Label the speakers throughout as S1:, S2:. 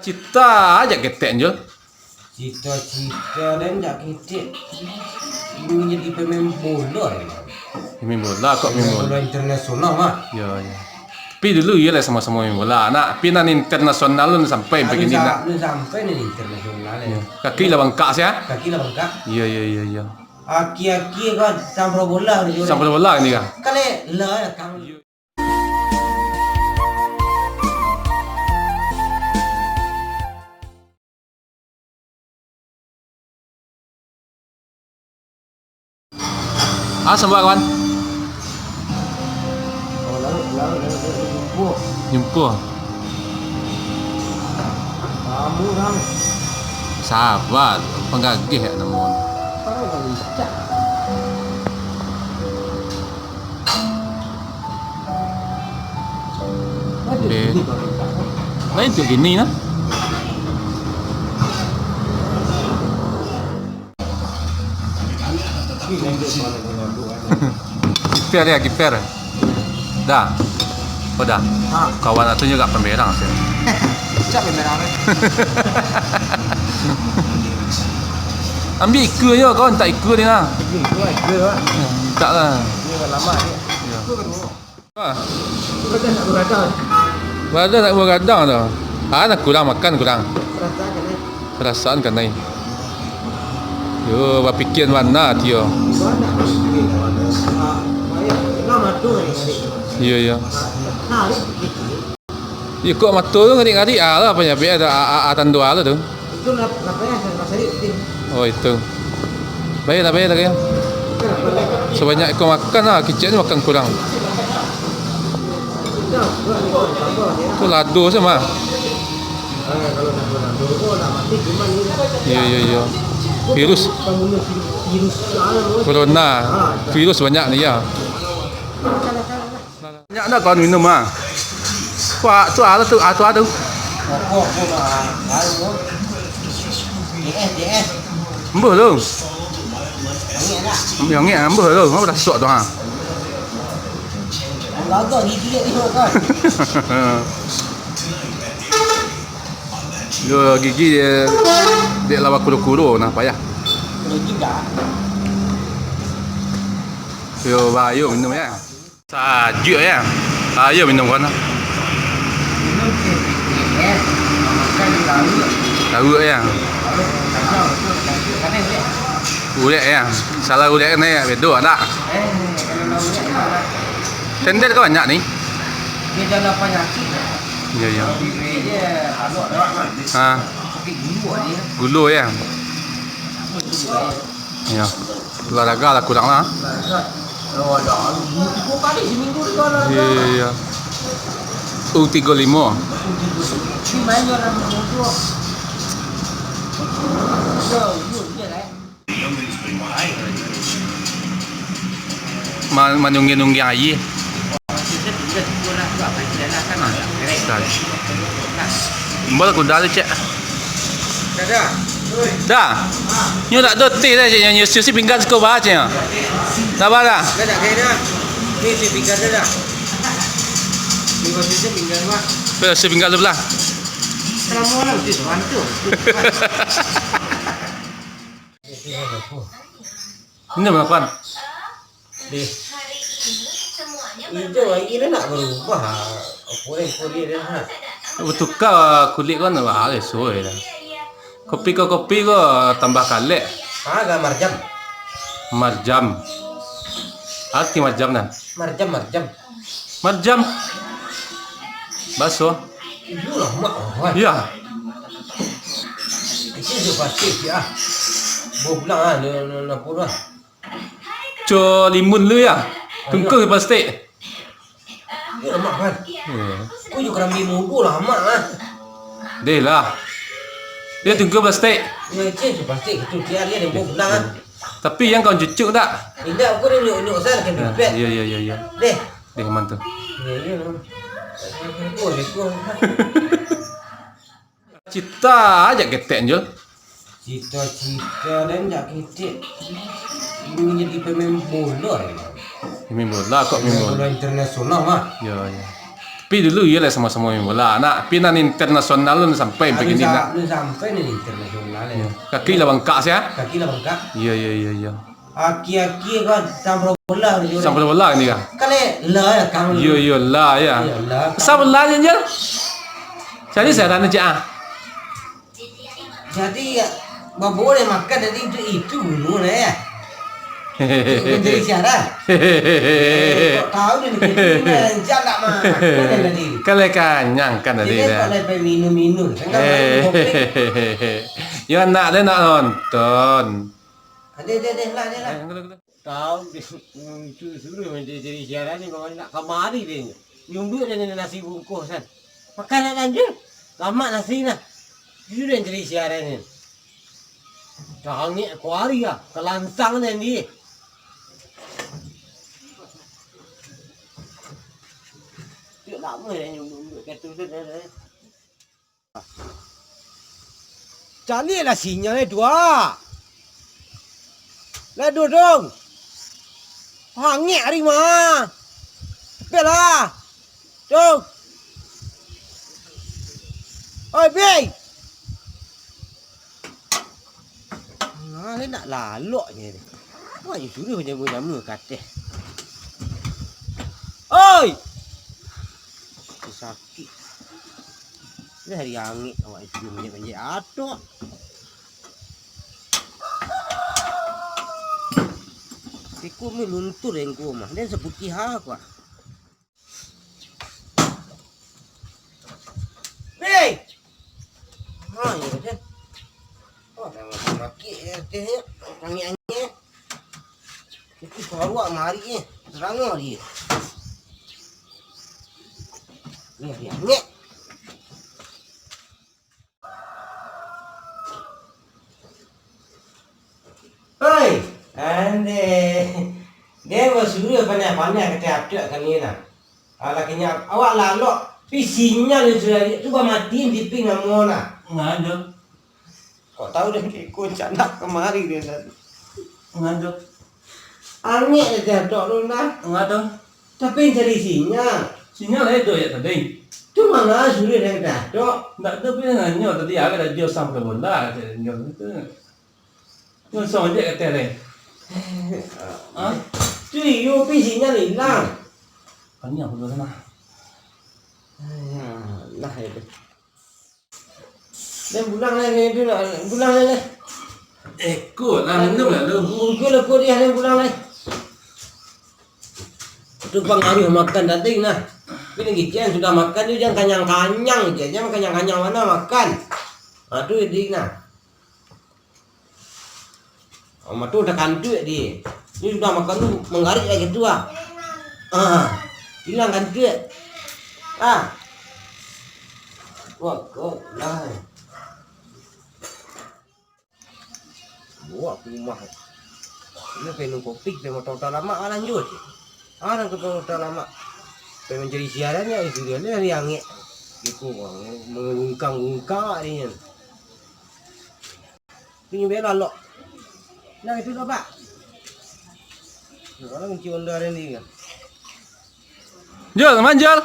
S1: Cita aja ketek je.
S2: Cita-cita dan tak ketek ingin jadi pemain bola.
S1: Main bola kok main bola.
S2: Bola internasional mah.
S1: Ya ya. Tapi dulu ya lah sama-sama main bola. Nak pinan internasional lu sampai begini nak.
S2: Lu sampai nih internasional ya.
S1: Kaki lah bengkak sih ya.
S2: Kaki lah bengkak.
S1: Iya iya iya iya.
S2: Aki-aki kan sampai bola ni.
S1: Sampai bola ni kan.
S2: Kali lah kamu.
S1: Sembah kawan.
S2: Lalu
S1: Jumpa.
S2: kamu kan
S1: Sahabat penggagih ya namun.
S2: kalau kali cak.
S1: Lain tu gini nah. Kiper ya kiper. Dah. Oh dah. Kawan itu juga pemberang sih.
S2: Cak merah.
S1: Ambil ikut je kawan tak ikut ni lah.
S2: Ikut.
S1: Tak lah.
S2: Ini dah lama ni.
S1: Ah.
S2: Kita nak beradab.
S1: Badan tak beradang tu. Nak kurang makan kurang.
S2: Perasaan kan ni.
S1: Perasaan kan ni. Yo, berfikir mana dia. Ya ya. Ya kok matu tu ngadik-ngadik lah apa ya biar ada tandua lah tu.
S2: Itu apa ya saya
S1: Oh itu. Baik lah ya. Sebanyak kau makan lah, kicik ni makan kurang. Tu ladu sama. Ya. Virus corona. Virus banyak ni ya. Banyak dah kau minum ah. Tu ada tu.
S2: DS.
S1: Embuh tu. Yang ni embuh tu. Apa dah sok tu ha.
S2: Laga gigi ni kan.
S1: Yo gigi dia lawa kuro-kuro nah payah.
S2: Gigi dah.
S1: Yo bayu minum ya. Sajuk ya. Ayo minum kan. Tahu ya. Ulek ya. Salah ulek ni bedo tak? Tender kau banyak ni.
S2: Dia jalan penyakit.
S1: Ya ya.
S2: Dia alok dah.
S1: Ha.
S2: Sakit gulu dia.
S1: Gulu ya. Ya. Olahraga lah kurang lah.
S2: Oh dah. 3 kali seminggu dia olahraga.
S1: Ya. U35.
S2: Ni main orang motor.
S1: Manunggi-nunggi air. Mbak aku dah cek. Dah. Nyo tak ada teh dah cek nyo si pinggan seko ba cek. Dah ba dah.
S2: Dah tak kena. Ni si pinggan dah. Ni baju si pinggan mah.
S1: Be si pinggan sebelah.
S2: Selama orang tu bantu.
S1: Minum lah kawan.
S2: Itu lagi dah nak berubah. Kulit dah nak.
S1: Bertukar kulit kan lah sesuai dah. Kopi ko tambah kalek.
S2: Agak marjam.
S1: Marjam. Arti marjam dah.
S2: Marjam.
S1: Marjam. Baso.
S2: Itu lah mak.
S1: Ya.
S2: Itu tu pasti ya. Bulan nak pura.
S1: Co limun lu ya. Tungkung pasti.
S2: Ya mak kan. Kau juga rambi mudu lah mak lah.
S1: Deh lah. Dia tungkung pasti.
S2: Ya itu pasti itu dia yang bulan.
S1: Tapi yang kau cucuk tak?
S2: Tidak, aku dah nyok sana kan pipet.
S1: Ya.
S2: Deh.
S1: Deh mantap.
S2: Ya. Aku.
S1: Cita aja ketek je.
S2: Cita-cita dan tak ketek ingin jadi pemain bola.
S1: Main bola kok main bola.
S2: Bola internasional mah.
S1: Ya. Pi dulu ya lah sama-sama yang bola. Nak pi nan internasional lu sampai begini nak.
S2: Lu sampai nih internasional ya.
S1: Kaki lah bengkak sih ya.
S2: Kaki lah bengkak.
S1: Iya.
S2: Aki-aki kan sampai bola ni.
S1: Sampai bola ni kah?
S2: Kali lah ya kamu.
S1: Iya lah ya.
S2: Lah.
S1: Sampai bola je. Jadi saya tanya je ah.
S2: Jadi bah boleh makan jadi itu dulu ya. Menjadi siaran. Kok tahu ni kita jalan mah. Kan tadi.
S1: Kalau kanyang kan tadi
S2: Jadi
S1: dah.
S2: kalau pergi minum-minum, sangat kopi.
S1: Ya nak nak nonton.
S2: Ada lah.
S3: Tahu itu suruh menjadi siaran ni kalau nak kamari dia. Yung duit dan nasi bungkus kan. Makan lanjut. Lama nasi nak. Sudah jadi siaran ni. Jangan kuari ya, kelansang dan dia. Tidak lama dah yung duit kata tu dah. Carilah sinyalnya dua. Lah dudung. Hangit hari mah. Belah. Dong. Oi, Bey. Nah, nak lalok je ni. Wah, you suruh jamu-jamu kata. Oi. Sakit. Ni hari hangit awak itu banyak-banyak atok. Aku ni luntur yang ku mah. Dia seputih apa? Hei! Ha, ya kan. Oh, dah maki teh ya. Angin-angin. Itu baru mari ni. Terang dia. Ni angin. Hei! Ande, dia bersuruh pandai-pandai kata apa kali ni. Alakinya awak lalok, pisinya lu sudah cuba matiin di ping nama na. Ngado.
S2: Kau tahu dah ikut canak kemari dia tadi.
S3: Ngado.
S2: Angin dia tok lu na.
S3: Ngado.
S2: Tapi cari sinyal.
S3: Sinyal itu ya tadi.
S2: Cuma nggak suruh dia kata tok.
S3: Tak ada pun nanya tadi agak dah jauh sampai bola kata jauh itu. Yang sama je kata ni. Ah,
S2: Cuy, you pisinya hilang.
S3: banyak pun sana.
S2: Lah itu. Dan pulang lagi tu lah, pulang lagi.
S1: Ikut lah minum lah lu.
S2: Mungkin aku dia yang pulang lagi. Itu pengaruh makan tadi nah. Ini gigian sudah makan tu jangan kanyang-kanyang je. Jangan kanyang-kanyang mana makan. Tu dia nah. Tu dah kantuk dia. Ni sudah makan tu menggarik lagi tu ah. Hilang kantuk. Wah, kau lah. Buat rumah. Ini penuh kopi, penuh total lama lanjut. Orang total lama. Penuh jadi siarannya itu dia ni yang itu mengungkang-ungkang ni. Ini bela lo. Nah itu apa? Orang cium darah ni kan.
S1: Jol, manjol.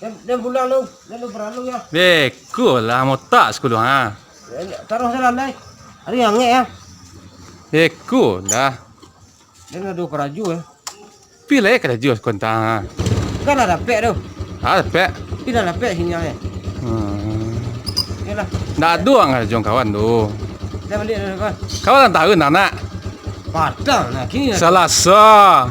S2: Dan pulang lu, dan lu perlu ya.
S1: Beko lah motak sekolah ha.
S2: Taruh jalan lain. Hari yang ya.
S1: Beko dah.
S2: Dan ada peraju ya.
S1: Pilih kada jual konta ha.
S2: Kan ada pek tu.
S1: Ada pek.
S2: Tidak ada pek sinyalnya. Yalah.
S1: Nak doang ada jong kawan tu.
S2: Dah balik dah kan.
S1: Kawan tahu nak.
S2: Padang nah kini lah.
S1: Selasa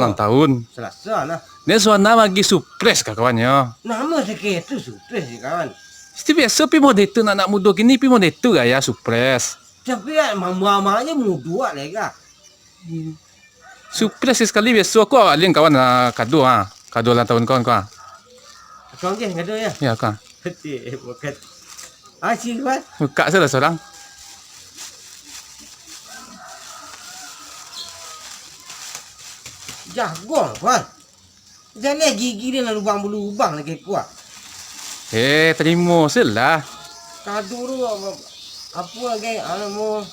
S1: lang tahun.
S2: Selasa lah.
S1: Ni suana lagi surprise kah kawannya.
S2: Nama sikit tu surprise je kawan.
S1: Mesti biasa pi mau itu nak muda kini pi mau itu gaya surprise.
S2: Tapi mama-mamanya muda lagi kah.
S1: Surprise sekali biasa aku alin kawan kado ha. Kado ulang tahun kawan kau.
S2: Kau ke ngado ya?
S1: Ya kau.
S2: Betul bukan. Asyik kan?
S1: Buka salah seorang.
S2: Jagung kan. Jangan gigi dia nak lubang-lubang lagi kuat.
S1: Terima selah.
S2: Kado tu apa lagi? Anu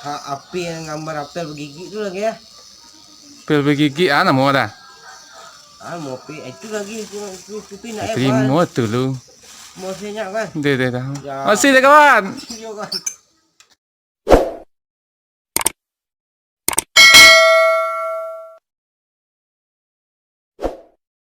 S2: api yang gambar apel bergigi tu lagi ya.
S1: Pel bergigi ana mau dah.
S2: Mau pi itu lagi tu nak
S1: Terima tu lu.
S2: Mau senyap kan.
S1: Dia dah.
S2: Ya.
S1: Masih deh kawan.
S2: Yo kan.